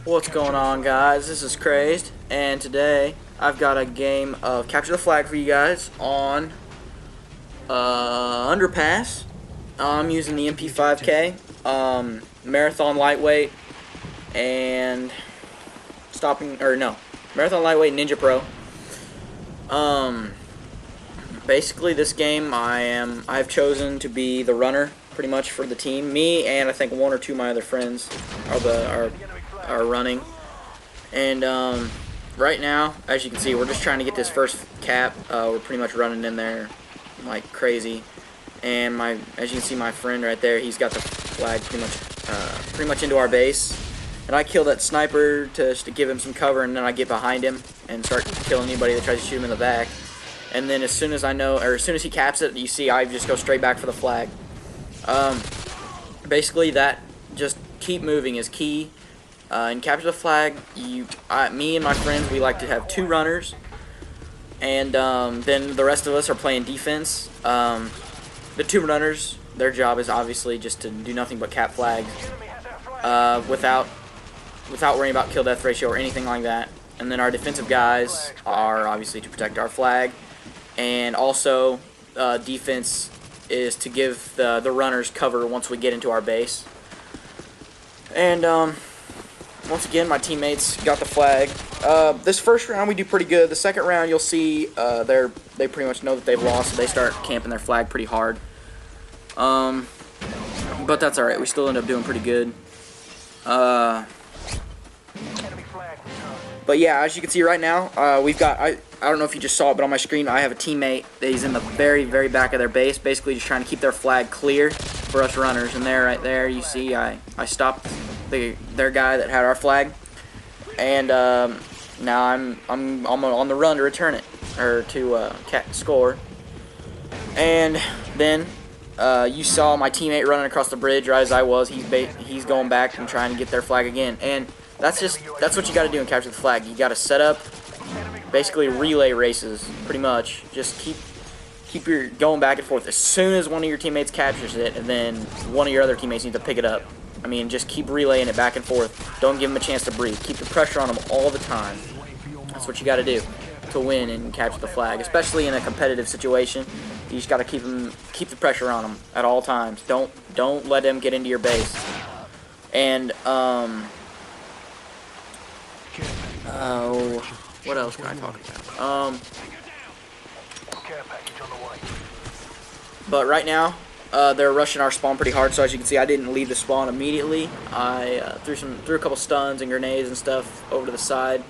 What's going on, guys? This is Crazed, and today I've got a game of Capture the Flag for you guys on Underpass. I'm using the MP5K, Marathon Lightweight, and Marathon Lightweight Ninja Pro. Basically, this game I've chosen to be the runner pretty much for the team. Me and I think one or two of my other friends are running. And right now, as you can see, we're just trying to get this first cap. We're pretty much running in there like crazy. And as you can see, my friend right there, he's got the flag pretty much into our base. And I kill that sniper just to give him some cover, and then I get behind him and start killing anybody that tries to shoot him in the back. And then as soon as he caps it, you see I just go straight back for the flag. Basically, that just keep moving is key. In Capture the Flag, me and my friends, we like to have two runners, and then the rest of us are playing defense. The two runners, their job is obviously just to do nothing but cap flags, without worrying about kill death ratio or anything like that. And then our defensive guys are obviously to protect our flag, and also defense is to give the runners cover once we get into our base. And once again, my teammates got the flag. This first round we do pretty good. The second round, you'll see they pretty much know that they've lost, so they start camping their flag pretty hard. But that's alright. We still end up doing pretty good. But yeah, as you can see right now, we've got, I don't know if you just saw it, but on my screen I have a teammate that he's in the very, very back of their base, basically just trying to keep their flag clear for us runners. And there, right there, you see I stopped their guy that had our flag, and now I'm on the run to return it, or to score. And then you saw my teammate running across the bridge right as I was. He's going back and trying to get their flag again, and that's what you got to do in Capture the Flag. You got to set up basically relay races, pretty much. Just keep your going back and forth. As soon as one of your teammates captures it, and then one of your other teammates needs to pick it up. I mean, just keep relaying it back and forth. Don't give them a chance to breathe. Keep the pressure on them all the time. That's what you got to do to win and capture the flag, especially in a competitive situation. You just got to keep the pressure on them at all times. Don't let them get into your base. And what else can I talk about? But right now, they're rushing our spawn pretty hard, so as you can see, I didn't leave the spawn immediately. I threw a couple stuns and grenades and stuff over to the side,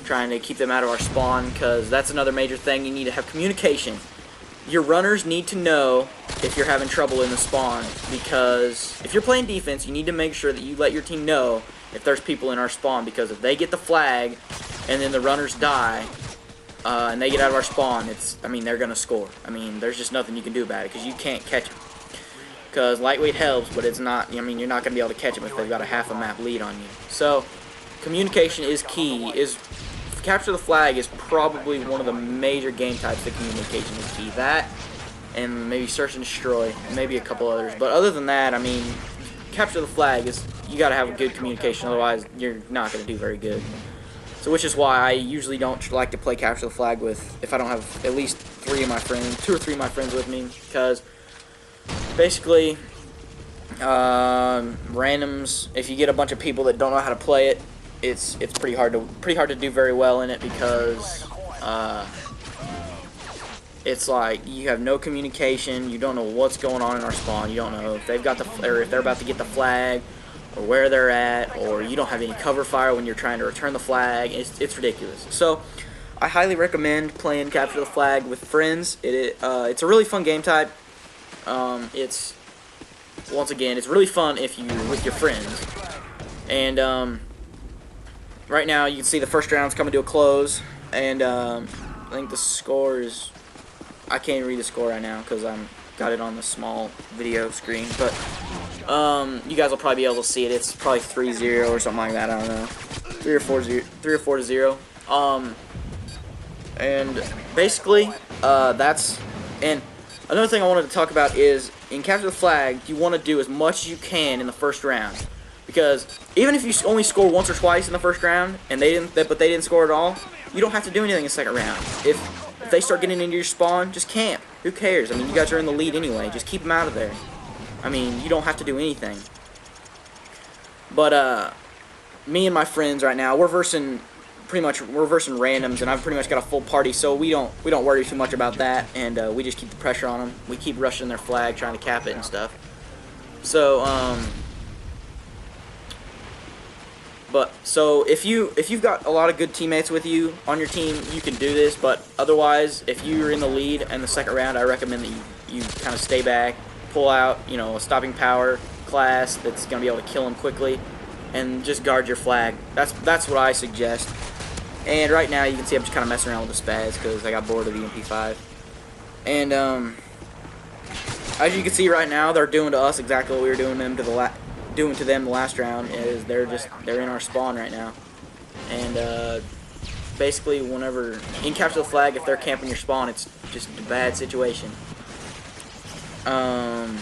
trying to keep them out of our spawn, because that's another major thing. You need to have communication. Your runners need to know if you're having trouble in the spawn, because if you're playing defense, you need to make sure that you let your team know if there's people in our spawn, because if they get the flag and then the runners die, and they get out of our spawn, they're gonna score. I mean, there's just nothing you can do about it, because you can't catch them. Because lightweight helps, but it's not. I mean, you're not gonna be able to catch them if they've got a half a map lead on you. So, communication is key. Capture the Flag is probably one of the major game types that communication is key. That, and maybe search and destroy, maybe a couple others. But other than that, I mean, Capture the Flag is, you gotta have a good communication, otherwise you're not gonna do very good. So, which is why I usually don't like to play Capture the Flag if I don't have at least two or three of my friends with me, because basically, randoms, if you get a bunch of people that don't know how to play it, it's pretty hard to do very well in it, because it's like you have no communication. You don't know what's going on in our spawn. You don't know if they've got if they're about to get the flag, or where they're at, or you don't have any cover fire when you're trying to return the flag. It's ridiculous. So I highly recommend playing Capture the Flag with friends. It's a really fun game type. It's really fun with your friends. And right now you can see the first round's coming to a close, and I think the score is, I can't read the score right now because I'm got it on the small video screen, but you guys will probably be able to see it. It's probably 3-0 or something like that. I don't know, 3 or 4-0. And basically that's, and another thing I wanted to talk about is in Capture the Flag, you want to do as much as you can in the first round. Because even if you only score once or twice in the first round and they didn't score at all, you don't have to do anything in the second round. If they start getting into your spawn, just camp. Who cares? I mean, you guys are in the lead anyway. Just keep them out of there. I mean, you don't have to do anything. But me and my friends right now, we're versing randoms, and I've pretty much got a full party, so we don't worry too much about that, and we just keep the pressure on them. We keep rushing their flag, trying to cap it and stuff. So so if you've got a lot of good teammates with you on your team, you can do this. But otherwise, if you're in the lead in the second round, I recommend that you kind of stay back, pull out, you know, a stopping power class that's gonna be able to kill them quickly, and just guard your flag. That's what I suggest. And right now, you can see I'm just kind of messing around with the Spaz because I got bored of the MP5. And as you can see right now, they're doing to us exactly what we were doing to them the last round. Is they're in our spawn right now. And basically, whenever in capture the flag, if they're camping your spawn, it's just a bad situation. And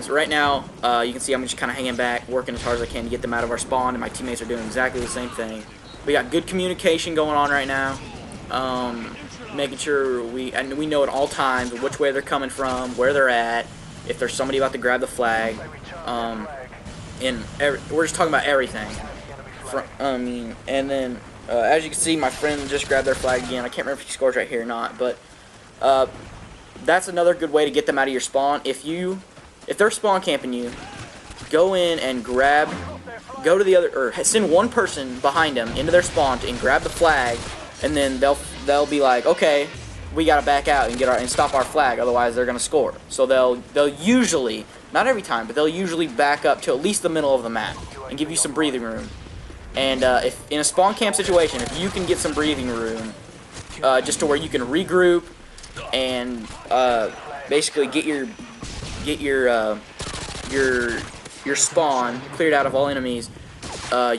so right now, you can see I'm just kind of hanging back, working as hard as I can to get them out of our spawn, and my teammates are doing exactly the same thing. We got good communication going on right now, making sure we know at all times which way they're coming from, where they're at, if there's somebody about to grab the flag, we're just talking about everything. And then as you can see, my friend just grabbed their flag again. I can't remember if he scores right here or not, but that's another good way to get them out of your spawn. If they're spawn camping you, go in and go to the other, or send one person behind them into their spawn and grab the flag, and then they'll be like, okay, we gotta back out and stop our flag, otherwise they're gonna score. So they'll usually, not every time, but they'll usually back up to at least the middle of the map and give you some breathing room. And if in a spawn camp situation, if you can get some breathing room, just to where you can regroup and basically get your spawn cleared out of all enemies,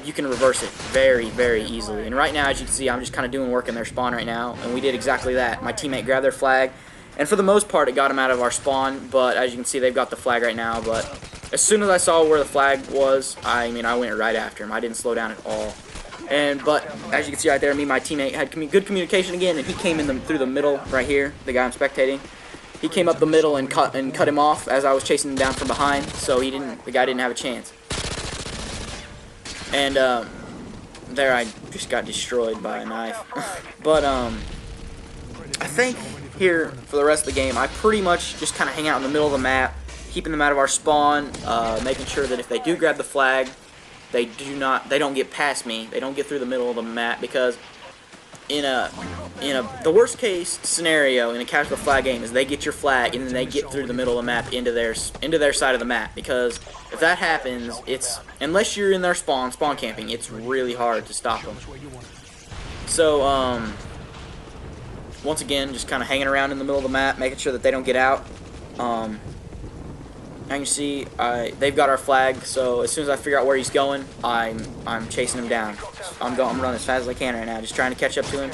you can reverse it very, very easily. And right now, as you can see, I'm just kind of doing work in their spawn right now, and we did exactly that. My teammate grabbed their flag, and for the most part, it got them out of our spawn, but as you can see, they've got the flag right now. But as soon as I saw where the flag was, I went right after him. I didn't slow down at all. But as you can see right there, me and my teammate had good communication again, and he came in through the middle right here, the guy I'm spectating. He came up the middle and cut him off as I was chasing him down from behind, so the guy didn't have a chance. And there I just got destroyed by a knife. But I think here for the rest of the game, I pretty much just kind of hang out in the middle of the map, keeping them out of our spawn, making sure that if they do grab the flag, they don't get past me. They don't get through the middle of the map, because the worst case scenario in a capture the flag game is they get your flag and then they get through the middle of the map into their side of the map. Because if that happens, unless you're in their spawn camping, it's really hard to stop them. So once again, just kind of hanging around in the middle of the map, making sure that they don't get out. As you can see, they've got our flag, so as soon as I figure out where he's going, I'm chasing him down. I'm running as fast as I can right now, just trying to catch up to him.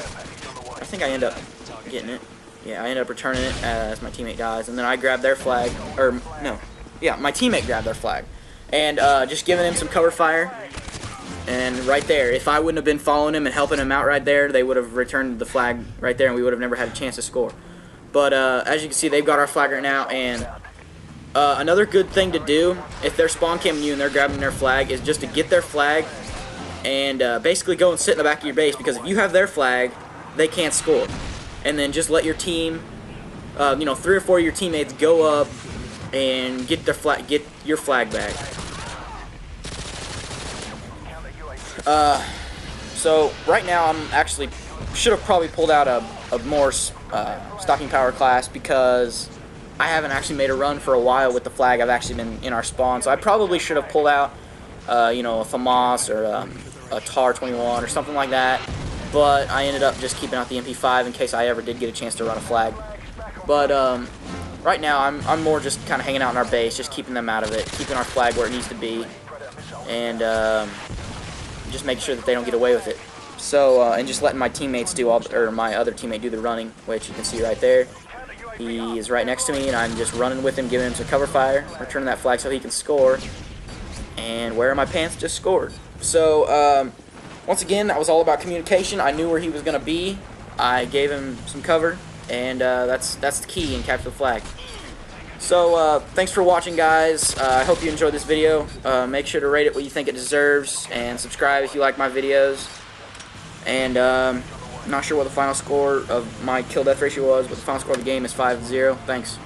I think I end up getting it. Yeah, I end up returning it as my teammate dies, and then I grab their flag, or no, yeah, my teammate grabbed their flag, and just giving him some cover fire. And right there, if I wouldn't have been following him and helping him out right there, they would have returned the flag right there, and we would have never had a chance to score. But as you can see, they've got our flag right now, and another good thing to do if they're spawn camping you and they're grabbing their flag is just to get their flag and basically go and sit in the back of your base, because if you have their flag, they can't score. And then just let your team, 3 or 4 of your teammates go up and get your flag back. So right now I'm actually should have probably pulled out a more stocking power class, because I haven't actually made a run for a while with the flag. I've actually been in our spawn, so I probably should have pulled out, a FAMAS or a TAR-21 or something like that. But I ended up just keeping out the MP5 in case I ever did get a chance to run a flag. But right now I'm more just kind of hanging out in our base, just keeping them out of it, keeping our flag where it needs to be, and just making sure that they don't get away with it. So and just letting my teammates my other teammate do the running, which you can see right there. He is right next to me, and I'm just running with him, giving him some cover fire, returning that flag so he can score. and where my pants just scored. So once again, that was all about communication. I knew where he was going to be. I gave him some cover, and that's the key in capture the flag. So thanks for watching, guys. I hope you enjoyed this video. Make sure to rate it what you think it deserves, and subscribe if you like my videos. And I'm not sure what the final score of my kill death ratio was, but the final score of the game is 5-0. Thanks.